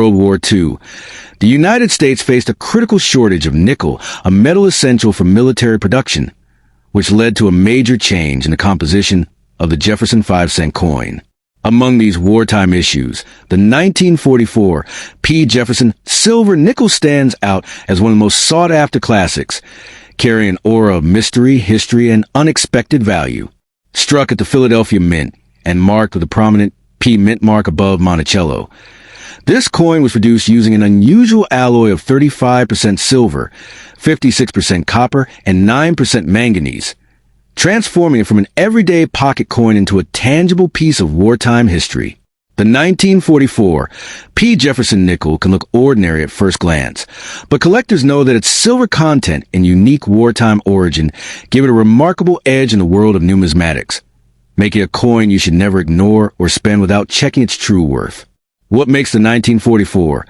World War II, the United States faced a critical shortage of nickel, a metal essential for military production, which led to a major change in the composition of the Jefferson 5-cent coin. Among these wartime issues, the 1944 P. Jefferson silver nickel stands out as one of the most sought-after classics, carrying an aura of mystery, history, and unexpected value. Struck at the Philadelphia Mint and marked with a prominent P mint mark above Monticello, this coin was produced using an unusual alloy of 35% silver, 56% copper, and 9% manganese, transforming it from an everyday pocket coin into a tangible piece of wartime history. The 1944 P. Jefferson nickel can look ordinary at first glance, but collectors know that its silver content and unique wartime origin give it a remarkable edge in the world of numismatics, making it a coin you should never ignore or spend without checking its true worth. What makes the 1944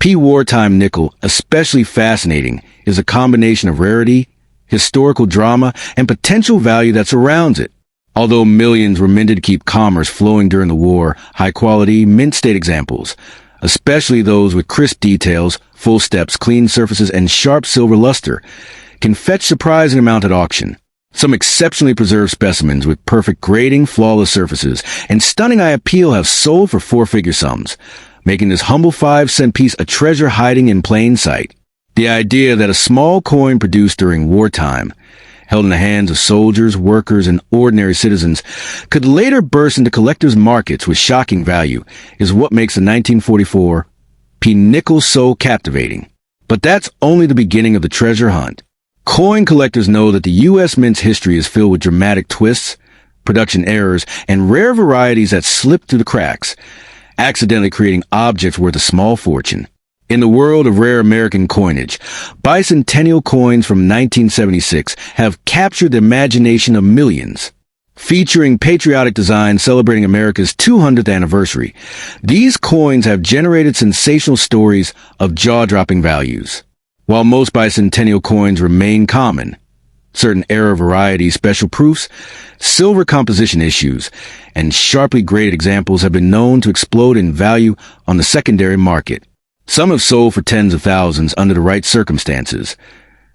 P. wartime nickel especially fascinating is a combination of rarity, historical drama, and potential value that surrounds it. Although millions were minted to keep commerce flowing during the war, high-quality, mint-state examples, especially those with crisp details, full steps, clean surfaces, and sharp silver luster, can fetch surprising amount at auction. Some exceptionally preserved specimens with perfect grading, flawless surfaces, and stunning eye appeal have sold for four-figure sums, making this humble 5-cent piece a treasure hiding in plain sight. The idea that a small coin produced during wartime, held in the hands of soldiers, workers, and ordinary citizens, could later burst into collectors' markets with shocking value is what makes the 1944 P. nickel so captivating. But that's only the beginning of the treasure hunt. Coin collectors know that the U.S. Mint's history is filled with dramatic twists, production errors, and rare varieties that slip through the cracks, accidentally creating objects worth a small fortune. In the world of rare American coinage, bicentennial coins from 1976 have captured the imagination of millions. Featuring patriotic designs celebrating America's 200th anniversary, these coins have generated sensational stories of jaw-dropping values. While most bicentennial coins remain common, certain era varieties, special proofs, silver composition issues, and sharply graded examples have been known to explode in value on the secondary market. Some have sold for tens of thousands under the right circumstances,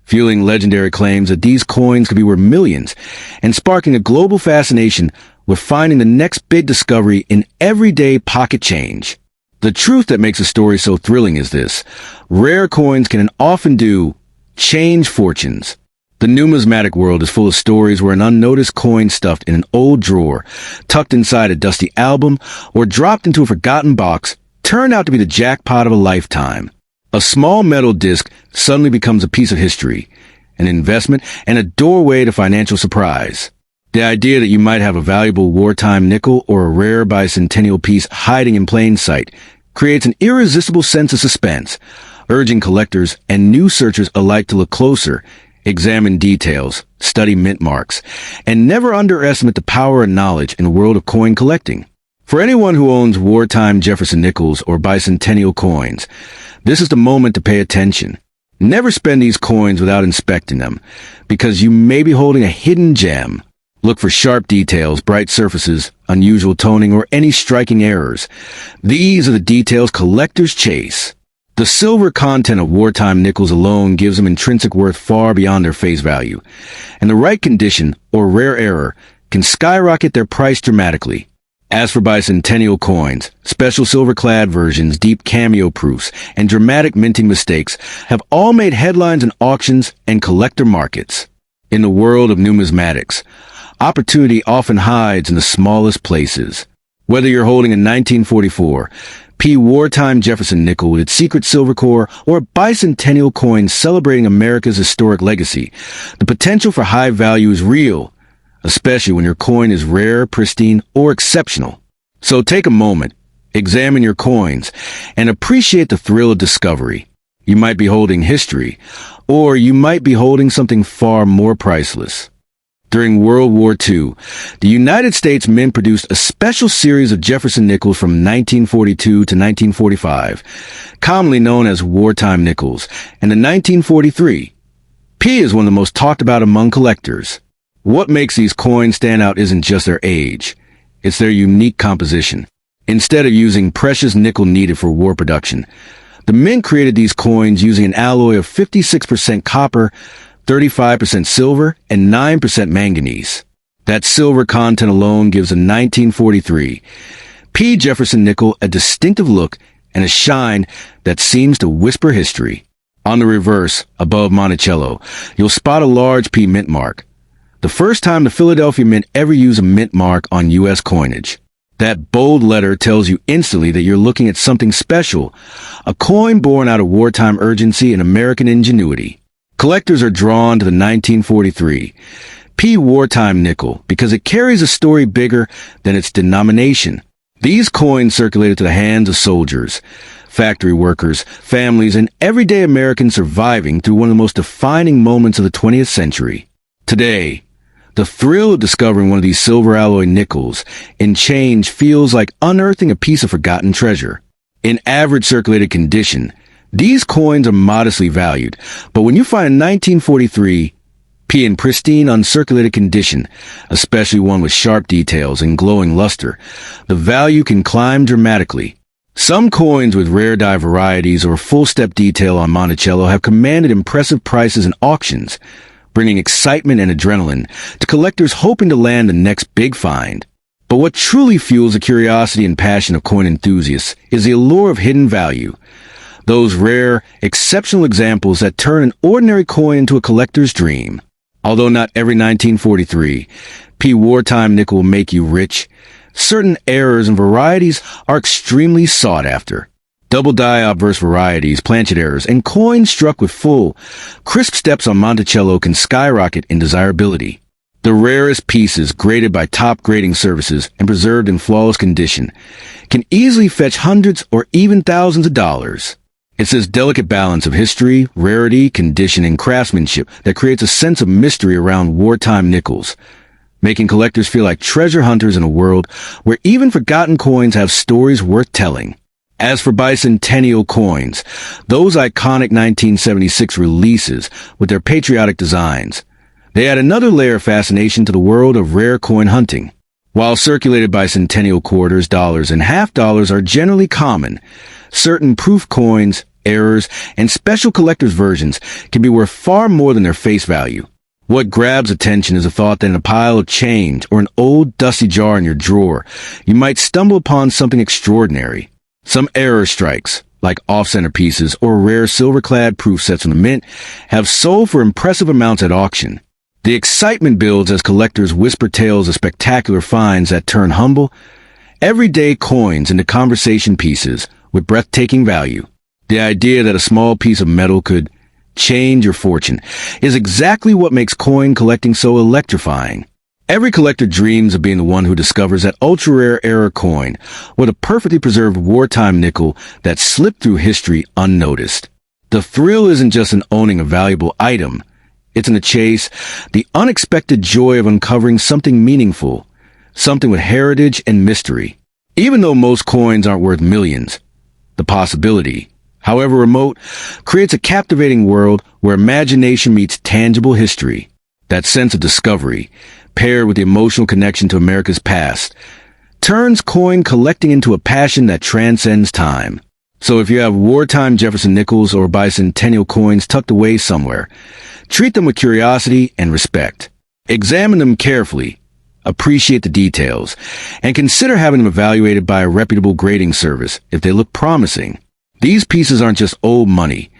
fueling legendary claims that these coins could be worth millions and sparking a global fascination with finding the next big discovery in everyday pocket change. The truth that makes a story so thrilling is this: rare coins can and often do change fortunes. The numismatic world is full of stories where an unnoticed coin stuffed in an old drawer, tucked inside a dusty album, or dropped into a forgotten box turned out to be the jackpot of a lifetime. A small metal disc suddenly becomes a piece of history, an investment, and a doorway to financial surprise. The idea that you might have a valuable wartime nickel or a rare bicentennial piece hiding in plain sight creates an irresistible sense of suspense, urging collectors and new searchers alike to look closer, examine details, study mint marks, and never underestimate the power and knowledge in the world of coin collecting. For anyone who owns wartime Jefferson nickels or bicentennial coins, this is the moment to pay attention. Never spend these coins without inspecting them, because you may be holding a hidden gem. Look for sharp details, bright surfaces, unusual toning, or any striking errors. These are the details collectors chase. The silver content of wartime nickels alone gives them intrinsic worth far beyond their face value, and the right condition or rare error can skyrocket their price dramatically. As for bicentennial coins, special silver-clad versions, deep cameo proofs, and dramatic minting mistakes have all made headlines in auctions and collector markets. In the world of numismatics, opportunity often hides in the smallest places. Whether you're holding a 1944 P. wartime Jefferson nickel with its secret silver core or a bicentennial coin celebrating America's historic legacy, the potential for high value is real, especially when your coin is rare, pristine, or exceptional. So take a moment, examine your coins, and appreciate the thrill of discovery. You might be holding history, or you might be holding something far more priceless. During World War II, the United States Mint produced a special series of Jefferson nickels from 1942 to 1945, commonly known as wartime nickels, and the 1943 P is one of the most talked about among collectors. What makes these coins stand out isn't just their age, it's their unique composition. Instead of using precious nickel needed for war production, the mint created these coins using an alloy of 56% copper, 35% silver, and 9% manganese. That silver content alone gives a 1943 P. Jefferson Nickel a distinctive look and a shine that seems to whisper history. On the reverse, above Monticello, you'll spot a large P mint mark. The first time the Philadelphia Mint ever used a mint mark on U.S. coinage. That bold letter tells you instantly that you're looking at something special, a coin born out of wartime urgency and American ingenuity. Collectors are drawn to the 1943 P wartime nickel because it carries a story bigger than its denomination. These coins circulated to the hands of soldiers, factory workers, families, and everyday Americans surviving through one of the most defining moments of the 20th century. Today, the thrill of discovering one of these silver alloy nickels in change feels like unearthing a piece of forgotten treasure. In average circulated condition, these coins are modestly valued, but when you find a 1943 P in pristine uncirculated condition, especially one with sharp details and glowing luster, the value can climb dramatically. Some coins with rare dye varieties or full-step detail on Monticello have commanded impressive prices in auctions, bringing excitement and adrenaline to collectors hoping to land the next big find. But what truly fuels the curiosity and passion of coin enthusiasts is the allure of hidden value. Those rare, exceptional examples that turn an ordinary coin into a collector's dream. Although not every 1943 P wartime nickel will make you rich, certain errors and varieties are extremely sought after. Double die obverse varieties, planchet errors, and coins struck with full, crisp steps on Monticello can skyrocket in desirability. The rarest pieces, graded by top grading services and preserved in flawless condition, can easily fetch hundreds or even thousands of dollars. It's this delicate balance of history, rarity, condition, and craftsmanship that creates a sense of mystery around wartime nickels, making collectors feel like treasure hunters in a world where even forgotten coins have stories worth telling. As for bicentennial coins, those iconic 1976 releases with their patriotic designs, they add another layer of fascination to the world of rare coin hunting. While circulated bicentennial quarters, dollars, and half dollars are generally common, certain proof coins, errors, and special collector's versions can be worth far more than their face value. What grabs attention is the thought that in a pile of change or an old dusty jar in your drawer, you might stumble upon something extraordinary. Some error strikes, like off-center pieces or rare silver-clad proof sets from the mint, have sold for impressive amounts at auction. The excitement builds as collectors whisper tales of spectacular finds that turn humble, everyday coins into conversation pieces with breathtaking value. The idea that a small piece of metal could change your fortune is exactly what makes coin collecting so electrifying. Every collector dreams of being the one who discovers that ultra-rare error coin or the perfectly preserved wartime nickel that slipped through history unnoticed. The thrill isn't just in owning a valuable item. It's in the chase, the unexpected joy of uncovering something meaningful, something with heritage and mystery. Even though most coins aren't worth millions, the possibility, however remote, creates a captivating world where imagination meets tangible history. That sense of discovery, paired with the emotional connection to America's past, turns coin collecting into a passion that transcends time. So if you have wartime Jefferson nickels or bicentennial coins tucked away somewhere, treat them with curiosity and respect. Examine them carefully, appreciate the details, and consider having them evaluated by a reputable grading service if they look promising. These pieces aren't just old money.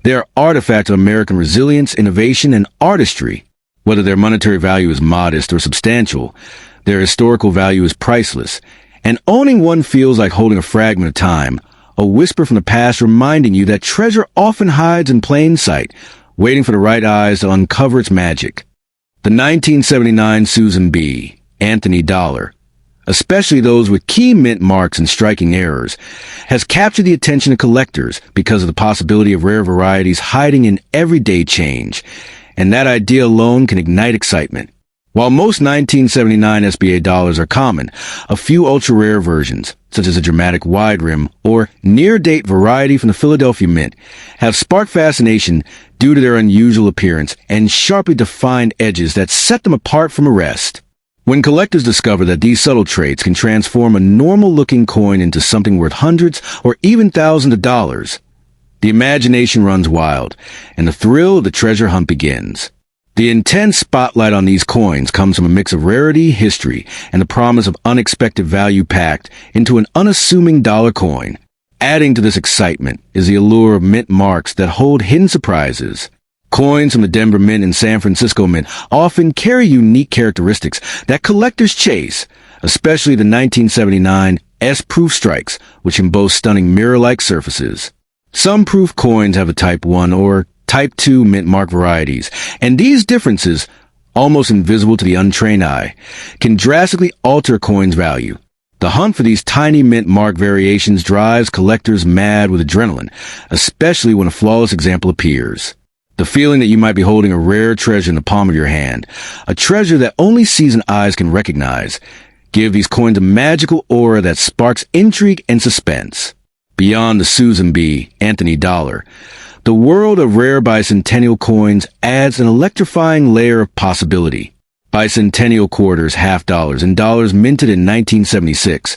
They are artifacts of American resilience, innovation, and artistry. Whether their monetary value is modest or substantial, their historical value is priceless, and owning one feels like holding a fragment of time, a whisper from the past reminding you that treasure often hides in plain sight, waiting for the right eyes to uncover its magic. The 1979 Susan B. Anthony Dollar, especially those with key mint marks and striking errors, has captured the attention of collectors because of the possibility of rare varieties hiding in everyday change, and that idea alone can ignite excitement. While most 1979 SBA dollars are common, a few ultra-rare versions, such as a dramatic wide rim or near-date variety from the Philadelphia Mint, have sparked fascination due to their unusual appearance and sharply defined edges that set them apart from the rest. When collectors discover that these subtle traits can transform a normal-looking coin into something worth hundreds or even thousands of dollars, the imagination runs wild, and the thrill of the treasure hunt begins. The intense spotlight on these coins comes from a mix of rarity, history, and the promise of unexpected value packed into an unassuming dollar coin. Adding to this excitement is the allure of mint marks that hold hidden surprises. Coins from the Denver Mint and San Francisco Mint often carry unique characteristics that collectors chase, especially the 1979 S-proof strikes, which can boast stunning mirror-like surfaces. Some proof coins have a Type 1 or Type 2 mint mark varieties, and these differences, almost invisible to the untrained eye, can drastically alter a coin's value. The hunt for these tiny mint mark variations drives collectors mad with adrenaline, especially when a flawless example appears. The feeling that you might be holding a rare treasure in the palm of your hand, a treasure that only seasoned eyes can recognize, give these coins a magical aura that sparks intrigue and suspense. Beyond the Susan B. Anthony dollar, the world of rare bicentennial coins adds an electrifying layer of possibility. Bicentennial quarters, half dollars, and dollars minted in 1976,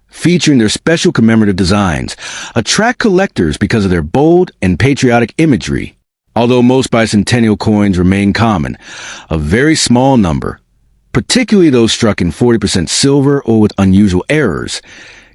featuring their special commemorative designs, attract collectors because of their bold and patriotic imagery. Although most bicentennial coins remain common, a very small number, particularly those struck in 40% silver or with unusual errors,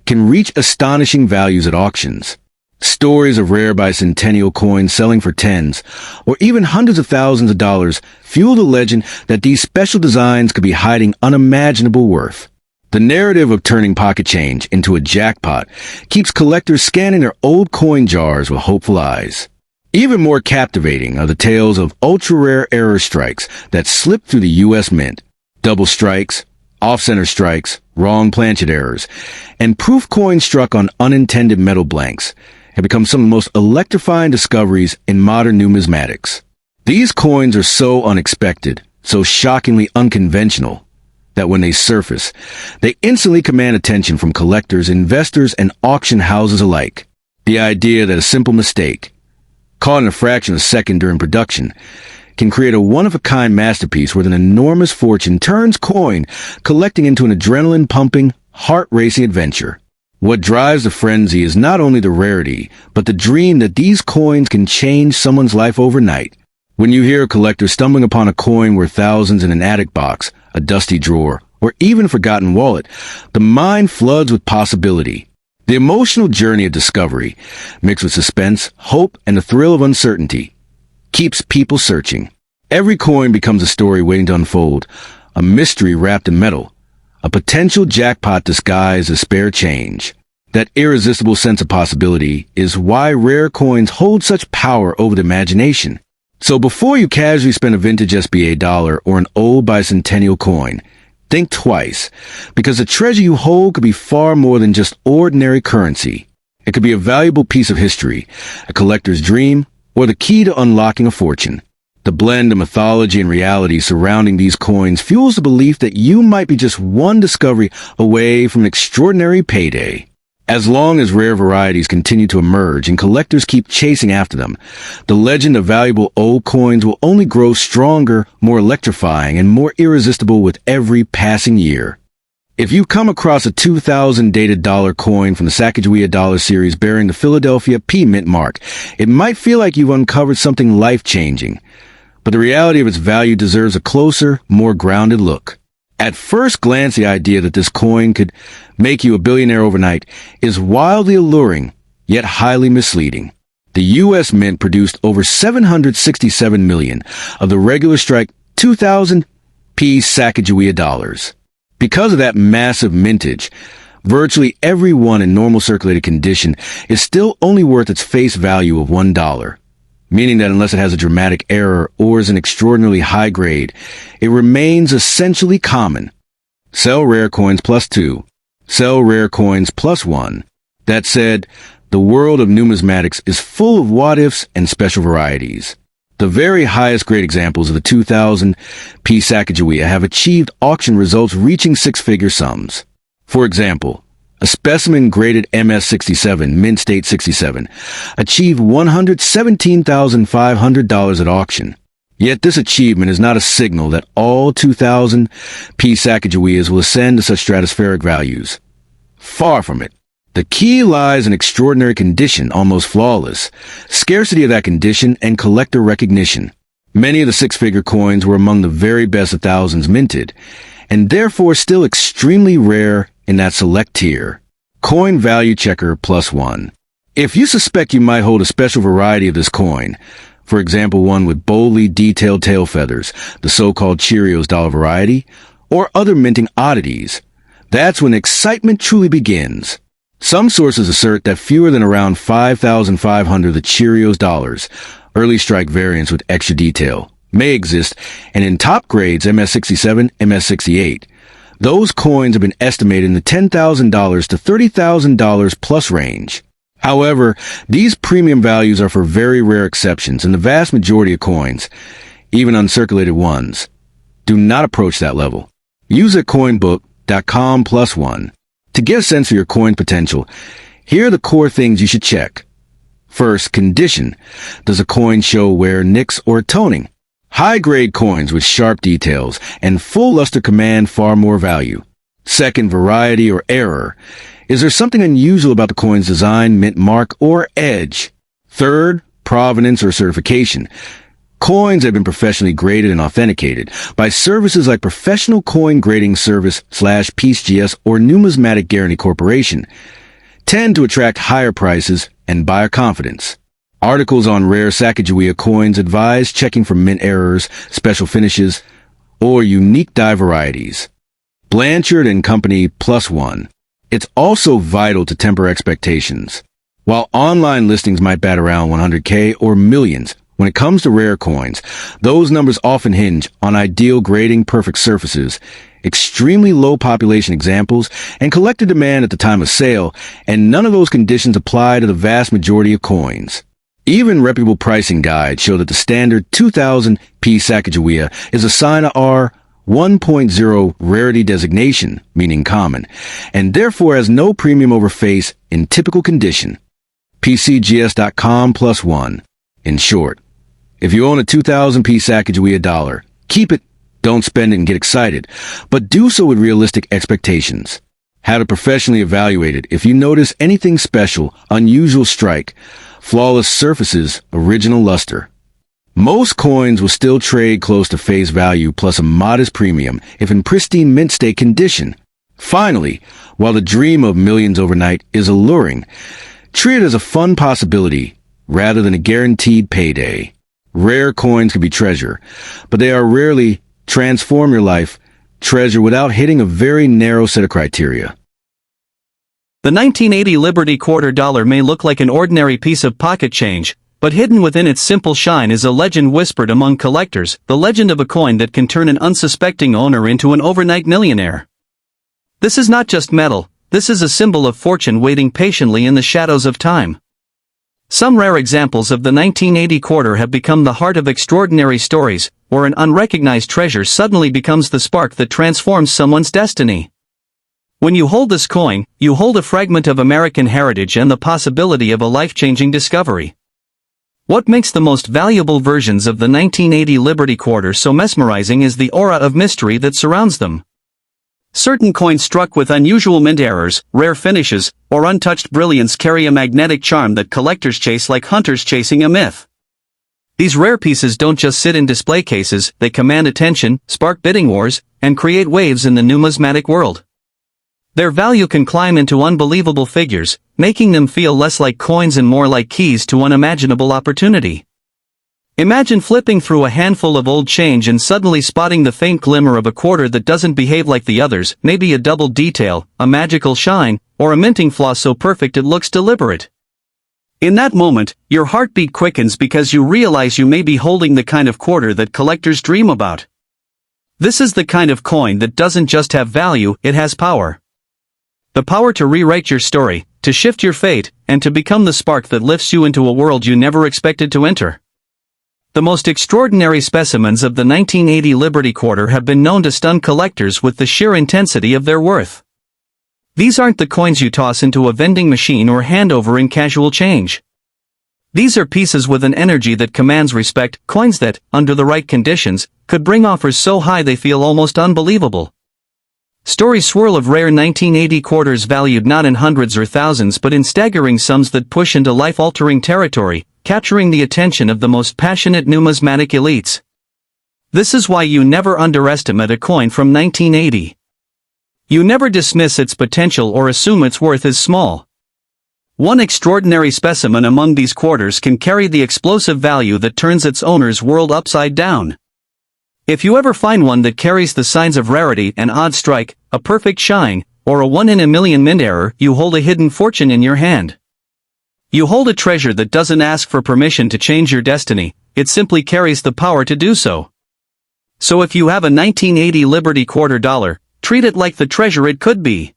can reach astonishing values at auctions. Stories of rare bicentennial coins selling for tens or even hundreds of thousands of dollars fuel the legend that these special designs could be hiding unimaginable worth. The narrative of turning pocket change into a jackpot keeps collectors scanning their old coin jars with hopeful eyes. Even more captivating are the tales of ultra-rare error strikes that slip through the U.S. Mint. Double strikes, off-center strikes, wrong planchet errors, and proof coins struck on unintended metal blanks have become some of the most electrifying discoveries in modern numismatics. These coins are so unexpected, so shockingly unconventional, that when they surface, they instantly command attention from collectors, investors, and auction houses alike. The idea that a simple mistake, caught in a fraction of a second during production, can create a one-of-a-kind masterpiece worth an enormous fortune turns coin collecting into an adrenaline-pumping, heart-racing adventure. What drives the frenzy is not only the rarity, but the dream that these coins can change someone's life overnight. When you hear a collector stumbling upon a coin worth thousands in an attic box, a dusty drawer, or even a forgotten wallet, the mind floods with possibility. The emotional journey of discovery, mixed with suspense, hope, and the thrill of uncertainty, keeps people searching. Every coin becomes a story waiting to unfold, a mystery wrapped in metal, a potential jackpot disguised as spare change. That irresistible sense of possibility is why rare coins hold such power over the imagination. So before you casually spend a vintage SBA dollar or an old bicentennial coin, think twice, because the treasure you hold could be far more than just ordinary currency. It could be a valuable piece of history, a collector's dream, or the key to unlocking a fortune. The blend of mythology and reality surrounding these coins fuels the belief that you might be just one discovery away from an extraordinary payday. As long as rare varieties continue to emerge and collectors keep chasing after them, the legend of valuable old coins will only grow stronger, more electrifying, and more irresistible with every passing year. If you come across a 2000 dated dollar coin from the Sacagawea Dollar series bearing the Philadelphia P Mint mark, it might feel like you've uncovered something life-changing, but the reality of its value deserves a closer, more grounded look. At first glance, the idea that this coin could make you a billionaire overnight is wildly alluring, yet highly misleading. The U.S. Mint produced over 767 million of the regular strike 2000 P Sacagawea dollars. Because of that massive mintage, virtually every one in normal circulated condition is still only worth its face value of $1, meaning that unless it has a dramatic error or is an extraordinarily high grade, it remains essentially common. Sell rare coins plus 2. Sell rare coins plus 1. That said, the world of numismatics is full of what-ifs and special varieties. The very highest grade examples of the 2000 P Sacagawea have achieved auction results reaching six-figure sums. For example, a specimen graded MS-67, Mint State 67, achieved $117,500 at auction. Yet this achievement is not a signal that all 2,000 P Sacagaweas will ascend to such stratospheric values. Far from it. The key lies in extraordinary condition, almost flawless, scarcity of that condition, and collector recognition. Many of the six-figure coins were among the very best of thousands minted, and therefore still extremely rare in that select tier. Coin Value Checker +1. If you suspect you might hold a special variety of this coin, for example one with boldly detailed tail feathers, the so-called Cheerios dollar variety, or other minting oddities, that's when excitement truly begins. Some sources assert that fewer than around 5,500 of the Cheerios dollars, early strike variants with extra detail, may exist, and in top grades MS67, MS68, those coins have been estimated in the $10,000 to $30,000 plus range. However, these premium values are for very rare exceptions, and the vast majority of coins, even uncirculated ones, do not approach that level. Use a coinbook.com +1. To get a sense of your coin potential, here are the core things you should check. First, condition. Does a coin show wear, nicks, or toning? High-grade coins with sharp details and full luster command far more value. Second, variety or error. Is there something unusual about the coin's design, mint mark, or edge? Third, provenance or certification. Coins have been professionally graded and authenticated by services like Professional Coin Grading Service /PeaceGS or Numismatic Guarantee Corporation, tend to attract higher prices and buyer confidence. Articles on rare Sacagawea coins advise checking for mint errors, special finishes, or unique die varieties. Blanchard and Company +1. It's also vital to temper expectations. While online listings might bat around 100K or millions, when it comes to rare coins, those numbers often hinge on ideal grading, perfect surfaces, extremely low population examples, and collector demand at the time of sale, and none of those conditions apply to the vast majority of coins. Even reputable pricing guides show that the standard 2,000 P Sacagawea is assigned a R1.0 rarity designation, meaning common, and therefore has no premium over face in typical condition. PCGS.com +1. In short, if you own a 2,000 P Sacagawea dollar, keep it, don't spend it and get excited, but do so with realistic expectations. Have it professionally evaluated if you notice anything special, unusual strike, flawless surfaces, original luster. Most coins will still trade close to face value plus a modest premium if in pristine mint state condition. Finally, while the dream of millions overnight is alluring, treat it as a fun possibility rather than a guaranteed payday. Rare coins can be treasure, but they are rarely transform your life treasure without hitting a very narrow set of criteria. The 1980 Liberty quarter dollar may look like an ordinary piece of pocket change, but hidden within its simple shine is a legend whispered among collectors, the legend of a coin that can turn an unsuspecting owner into an overnight millionaire. This is not just metal, this is a symbol of fortune waiting patiently in the shadows of time. Some rare examples of the 1980 quarter have become the heart of extraordinary stories, where an unrecognized treasure suddenly becomes the spark that transforms someone's destiny. When you hold this coin, you hold a fragment of American heritage and the possibility of a life-changing discovery. What makes the most valuable versions of the 1980 Liberty quarter so mesmerizing is the aura of mystery that surrounds them. Certain coins struck with unusual mint errors, rare finishes, or untouched brilliance carry a magnetic charm that collectors chase like hunters chasing a myth. These rare pieces don't just sit in display cases, they command attention, spark bidding wars, and create waves in the numismatic world. Their value can climb into unbelievable figures, making them feel less like coins and more like keys to unimaginable opportunity. Imagine flipping through a handful of old change and suddenly spotting the faint glimmer of a quarter that doesn't behave like the others, maybe a double detail, a magical shine, or a minting flaw so perfect it looks deliberate. In that moment, your heartbeat quickens because you realize you may be holding the kind of quarter that collectors dream about. This is the kind of coin that doesn't just have value, it has power. The power to rewrite your story, to shift your fate, and to become the spark that lifts you into a world you never expected to enter. The most extraordinary specimens of the 1980 Liberty quarter have been known to stun collectors with the sheer intensity of their worth. These aren't the coins you toss into a vending machine or hand over in casual change. These are pieces with an energy that commands respect, coins that, under the right conditions, could bring offers so high they feel almost unbelievable. Stories swirl of rare 1980 quarters valued not in hundreds or thousands but in staggering sums that push into life-altering territory, capturing the attention of the most passionate numismatic elites. This is why you never underestimate a coin from 1980. You never dismiss its potential or assume its worth is small. One extraordinary specimen among these quarters can carry the explosive value that turns its owner's world upside down. If you ever find one that carries the signs of rarity, an odd strike, a perfect shine, or a 1-in-a-million mint error, you hold a hidden fortune in your hand. You hold a treasure that doesn't ask for permission to change your destiny, it simply carries the power to do so. So if you have a 1980 Liberty quarter dollar, treat it like the treasure it could be.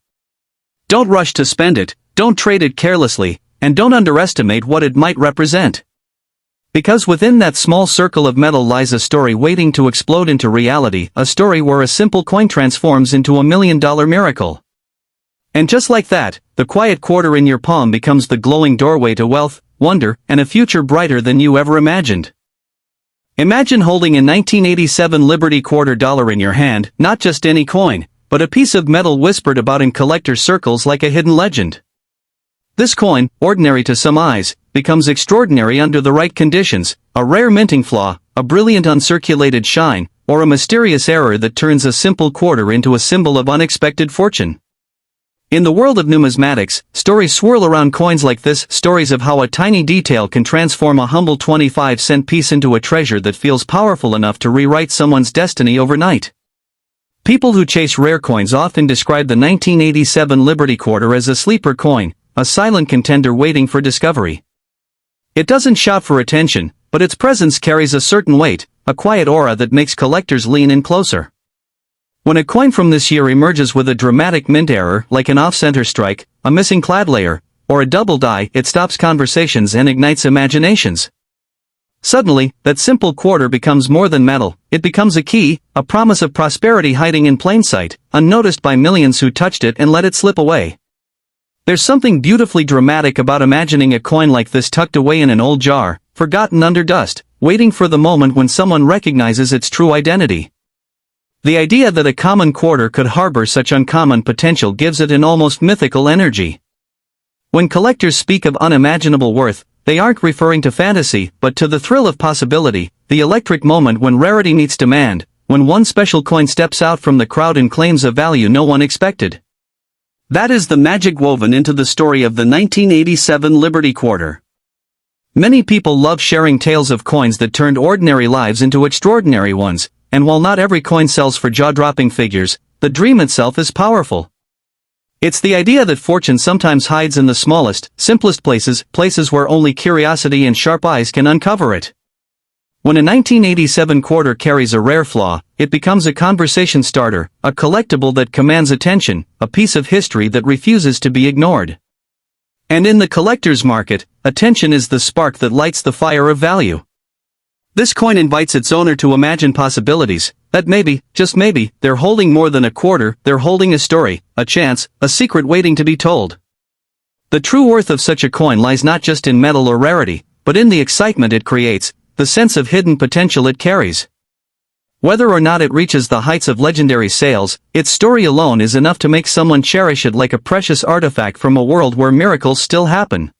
Don't rush to spend it, don't trade it carelessly, and don't underestimate what it might represent. Because within that small circle of metal lies a story waiting to explode into reality, a story where a simple coin transforms into $1 million miracle. And just like that, the quiet quarter in your palm becomes the glowing doorway to wealth, wonder, and a future brighter than you ever imagined. Imagine holding a 1987 Liberty quarter dollar in your hand, not just any coin, but a piece of metal whispered about in collector circles like a hidden legend. This coin, ordinary to some eyes, becomes extraordinary under the right conditions, a rare minting flaw, a brilliant uncirculated shine, or a mysterious error that turns a simple quarter into a symbol of unexpected fortune. In the world of numismatics, stories swirl around coins like this, stories of how a tiny detail can transform a humble 25-cent piece into a treasure that feels powerful enough to rewrite someone's destiny overnight. People who chase rare coins often describe the 1987 Liberty quarter as a sleeper coin, a silent contender waiting for discovery. It doesn't shout for attention, but its presence carries a certain weight, a quiet aura that makes collectors lean in closer. When a coin from this year emerges with a dramatic mint error, like an off-center strike, a missing clad layer, or a double die, it stops conversations and ignites imaginations. Suddenly, that simple quarter becomes more than metal, it becomes a key, a promise of prosperity hiding in plain sight, unnoticed by millions who touched it and let it slip away. There's something beautifully dramatic about imagining a coin like this tucked away in an old jar, forgotten under dust, waiting for the moment when someone recognizes its true identity. The idea that a common quarter could harbor such uncommon potential gives it an almost mythical energy. When collectors speak of unimaginable worth, they aren't referring to fantasy, but to the thrill of possibility, the electric moment when rarity meets demand, when one special coin steps out from the crowd and claims a value no one expected. That is the magic woven into the story of the 1987 Liberty quarter. Many people love sharing tales of coins that turned ordinary lives into extraordinary ones, and while not every coin sells for jaw-dropping figures, the dream itself is powerful. It's the idea that fortune sometimes hides in the smallest, simplest places, places where only curiosity and sharp eyes can uncover it. When a 1987 quarter carries a rare flaw, it becomes a conversation starter, a collectible that commands attention, a piece of history that refuses to be ignored. And in the collector's market, attention is the spark that lights the fire of value. This coin invites its owner to imagine possibilities, that maybe, just maybe, they're holding more than a quarter, they're holding a story, a chance, a secret waiting to be told. The true worth of such a coin lies not just in metal or rarity, but in the excitement it creates, the sense of hidden potential it carries. Whether or not it reaches the heights of legendary sales, its story alone is enough to make someone cherish it like a precious artifact from a world where miracles still happen.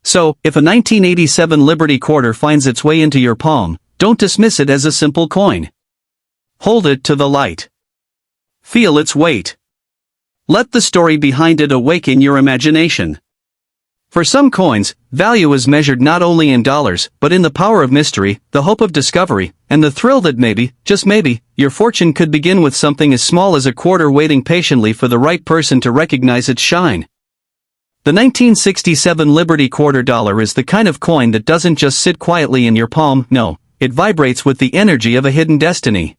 So, if a 1987 Liberty quarter finds its way into your palm, don't dismiss it as a simple coin. Hold it to the light. Feel its weight. Let the story behind it awaken your imagination. For some coins, value is measured not only in dollars, but in the power of mystery, the hope of discovery, and the thrill that maybe, just maybe, your fortune could begin with something as small as a quarter waiting patiently for the right person to recognize its shine. The 1967 Liberty quarter dollar is the kind of coin that doesn't just sit quietly in your palm, no, it vibrates with the energy of a hidden destiny.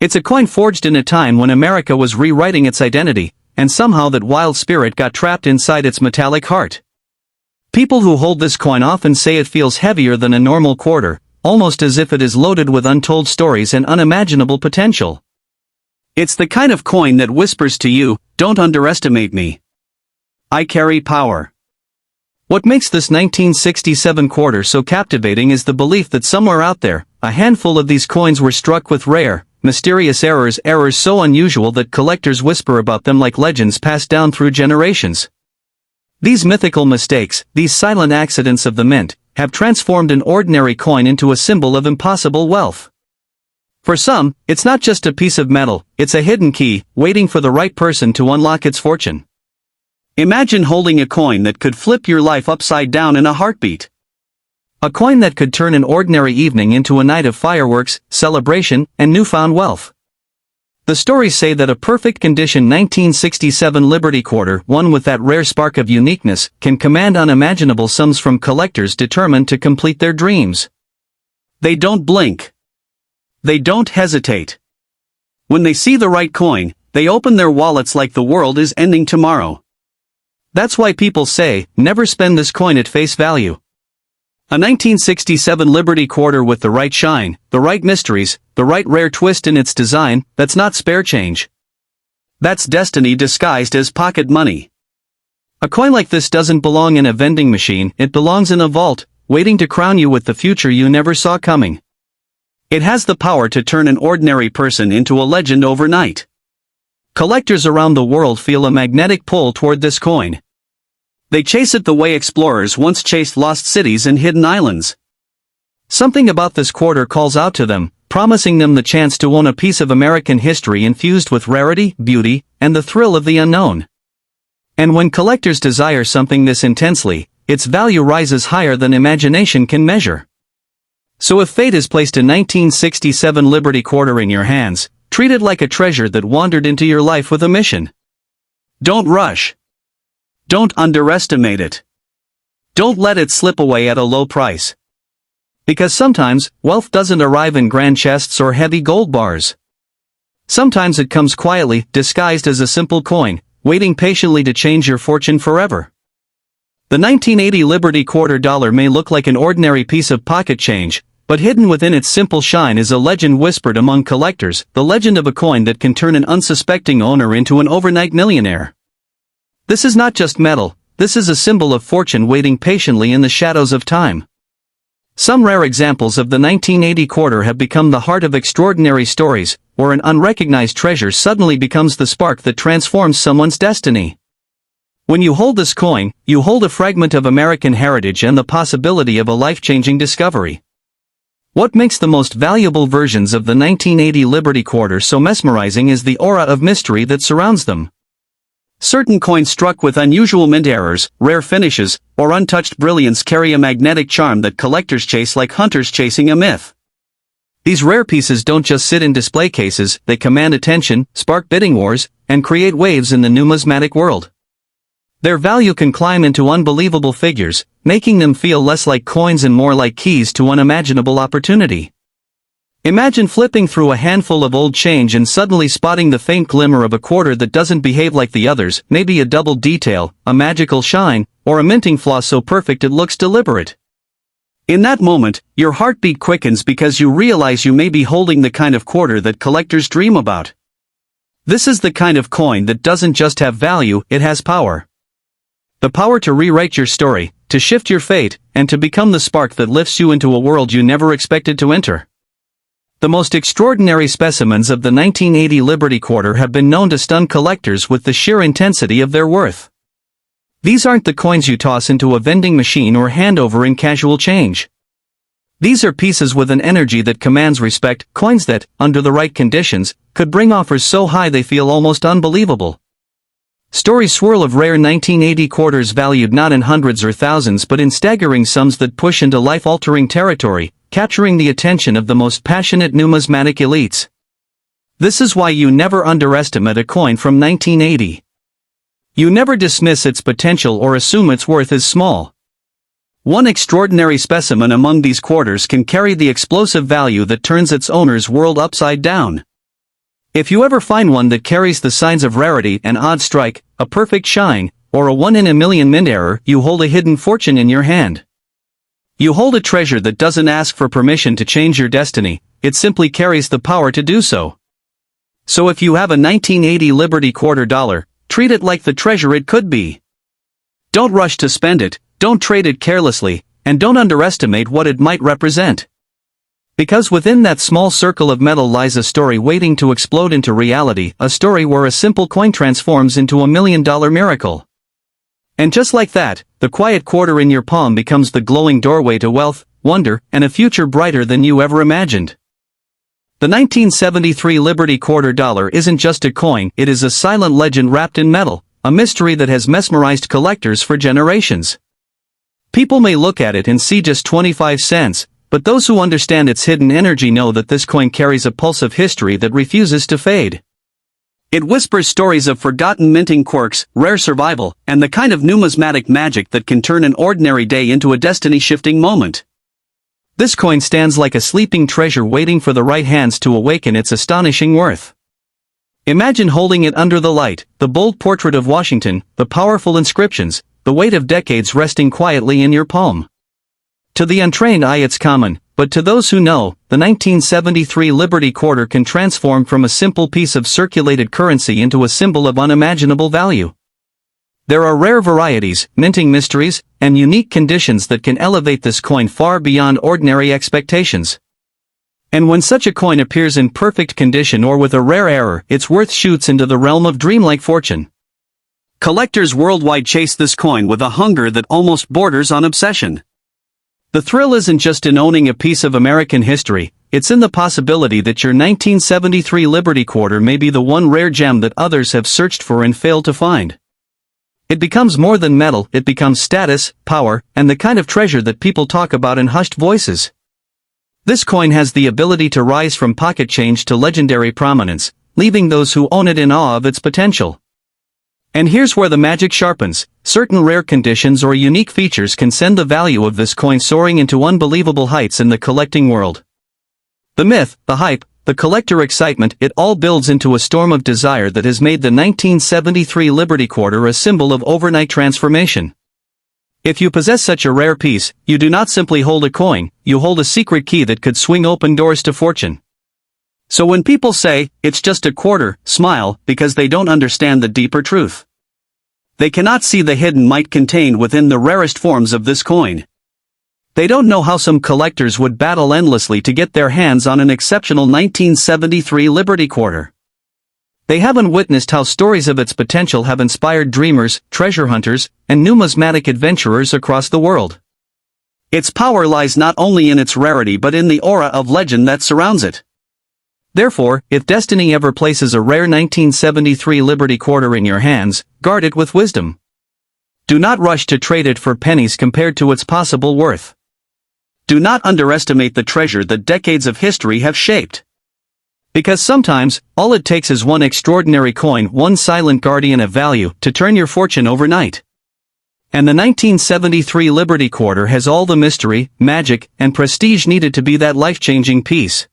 It's a coin forged in a time when America was rewriting its identity, and somehow that wild spirit got trapped inside its metallic heart. People who hold this coin often say it feels heavier than a normal quarter, almost as if it is loaded with untold stories and unimaginable potential. It's the kind of coin that whispers to you, "Don't underestimate me. I carry power." What makes this 1967 quarter so captivating is the belief that somewhere out there, a handful of these coins were struck with rare, mysterious errors so unusual that collectors whisper about them like legends passed down through generations. These mythical mistakes, these silent accidents of the mint, have transformed an ordinary coin into a symbol of impossible wealth. For some, it's not just a piece of metal, it's a hidden key, waiting for the right person to unlock its fortune. Imagine holding a coin that could flip your life upside down in a heartbeat. A coin that could turn an ordinary evening into a night of fireworks, celebration, and newfound wealth. The stories say that a perfect condition 1967 Liberty Quarter, one with that rare spark of uniqueness, can command unimaginable sums from collectors determined to complete their dreams. They don't blink. They don't hesitate. When they see the right coin, they open their wallets like the world is ending tomorrow. That's why people say, never spend this coin at face value. A 1967 Liberty Quarter with the right shine, the right mysteries, the right rare twist in its design, that's not spare change. That's destiny disguised as pocket money. A coin like this doesn't belong in a vending machine, it belongs in a vault, waiting to crown you with the future you never saw coming. It has the power to turn an ordinary person into a legend overnight. Collectors around the world feel a magnetic pull toward this coin. They chase it the way explorers once chased lost cities and hidden islands. Something about this quarter calls out to them, promising them the chance to own a piece of American history infused with rarity, beauty, and the thrill of the unknown. And when collectors desire something this intensely, its value rises higher than imagination can measure. So if fate has placed a 1967 Liberty Quarter in your hands, treat it like a treasure that wandered into your life with a mission. Don't rush. Don't underestimate it. Don't let it slip away at a low price. Because sometimes, wealth doesn't arrive in grand chests or heavy gold bars. Sometimes it comes quietly, disguised as a simple coin, waiting patiently to change your fortune forever. The 1980 Liberty Quarter Dollar may look like an ordinary piece of pocket change, but hidden within its simple shine is a legend whispered among collectors, the legend of a coin that can turn an unsuspecting owner into an overnight millionaire. This is not just metal, this is a symbol of fortune waiting patiently in the shadows of time. Some rare examples of the 1980 quarter have become the heart of extraordinary stories, where an unrecognized treasure suddenly becomes the spark that transforms someone's destiny. When you hold this coin, you hold a fragment of American heritage and the possibility of a life-changing discovery. What makes the most valuable versions of the 1980 Liberty Quarter so mesmerizing is the aura of mystery that surrounds them. Certain coins struck with unusual mint errors, rare finishes, or untouched brilliance carry a magnetic charm that collectors chase like hunters chasing a myth. These rare pieces don't just sit in display cases, they command attention, spark bidding wars, and create waves in the numismatic world. Their value can climb into unbelievable figures, making them feel less like coins and more like keys to unimaginable opportunity. Imagine flipping through a handful of old change and suddenly spotting the faint glimmer of a quarter that doesn't behave like the others, maybe a double detail, a magical shine, or a minting flaw so perfect it looks deliberate. In that moment, your heartbeat quickens because you realize you may be holding the kind of quarter that collectors dream about. This is the kind of coin that doesn't just have value, it has power. The power to rewrite your story, to shift your fate, and to become the spark that lifts you into a world you never expected to enter. The most extraordinary specimens of the 1980 Liberty Quarter have been known to stun collectors with the sheer intensity of their worth. These aren't the coins you toss into a vending machine or hand over in casual change. These are pieces with an energy that commands respect, coins that, under the right conditions, could bring offers so high they feel almost unbelievable. Stories swirl of rare 1980 quarters valued not in hundreds or thousands but in staggering sums that push into life-altering territory, capturing the attention of the most passionate numismatic elites. This is why you never underestimate a coin from 1980. You never dismiss its potential or assume its worth is small. One extraordinary specimen among these quarters can carry the explosive value that turns its owner's world upside down. If you ever find one that carries the signs of rarity, an odd strike, a perfect shine, or a one-in-a-million mint error, you hold a hidden fortune in your hand. You hold a treasure that doesn't ask for permission to change your destiny, it simply carries the power to do so. So if you have a 1980 Liberty Quarter Dollar, treat it like the treasure it could be. Don't rush to spend it, Don't trade it carelessly, and don't underestimate what it might represent. Because within that small circle of metal lies a story waiting to explode into reality, a story where a simple coin transforms into $1 million miracle. And just like that, the quiet quarter in your palm becomes the glowing doorway to wealth, wonder, and a future brighter than you ever imagined. The 1973 Liberty Quarter Dollar isn't just a coin, it is a silent legend wrapped in metal, a mystery that has mesmerized collectors for generations. People may look at it and see just 25 cents, but those who understand its hidden energy know that this coin carries a pulse of history that refuses to fade. It whispers stories of forgotten minting quirks, rare survival, and the kind of numismatic magic that can turn an ordinary day into a destiny-shifting moment. This coin stands like a sleeping treasure waiting for the right hands to awaken its astonishing worth. Imagine holding it under the light, the bold portrait of Washington, the powerful inscriptions, the weight of decades resting quietly in your palm. To the untrained eye it's common, but to those who know, the 1973 Liberty Quarter can transform from a simple piece of circulated currency into a symbol of unimaginable value. There are rare varieties, minting mysteries, and unique conditions that can elevate this coin far beyond ordinary expectations. And when such a coin appears in perfect condition or with a rare error, its worth shoots into the realm of dreamlike fortune. Collectors worldwide chase this coin with a hunger that almost borders on obsession. The thrill isn't just in owning a piece of American history, it's in the possibility that your 1973 Liberty Quarter may be the one rare gem that others have searched for and failed to find. It becomes more than metal, it becomes status, power, and the kind of treasure that people talk about in hushed voices. This coin has the ability to rise from pocket change to legendary prominence, leaving those who own it in awe of its potential. And here's where the magic sharpens. Certain rare conditions or unique features can send the value of this coin soaring into unbelievable heights in the collecting world. The myth, the hype, the collector excitement, it all builds into a storm of desire that has made the 1973 Liberty Quarter a symbol of overnight transformation. If you possess such a rare piece, you do not simply hold a coin, you hold a secret key that could swing open doors to fortune. So when people say, it's just a quarter, smile, because they don't understand the deeper truth. They cannot see the hidden might contained within the rarest forms of this coin. They don't know how some collectors would battle endlessly to get their hands on an exceptional 1973 Liberty Quarter. They haven't witnessed how stories of its potential have inspired dreamers, treasure hunters, and numismatic adventurers across the world. Its power lies not only in its rarity but in the aura of legend that surrounds it. Therefore, if destiny ever places a rare 1973 Liberty Quarter in your hands, guard it with wisdom. Do not rush to trade it for pennies compared to its possible worth. Do not underestimate the treasure that decades of history have shaped. Because sometimes, all it takes is one extraordinary coin, one silent guardian of value, to turn your fortune overnight. And the 1973 Liberty Quarter has all the mystery, magic, and prestige needed to be that life-changing piece.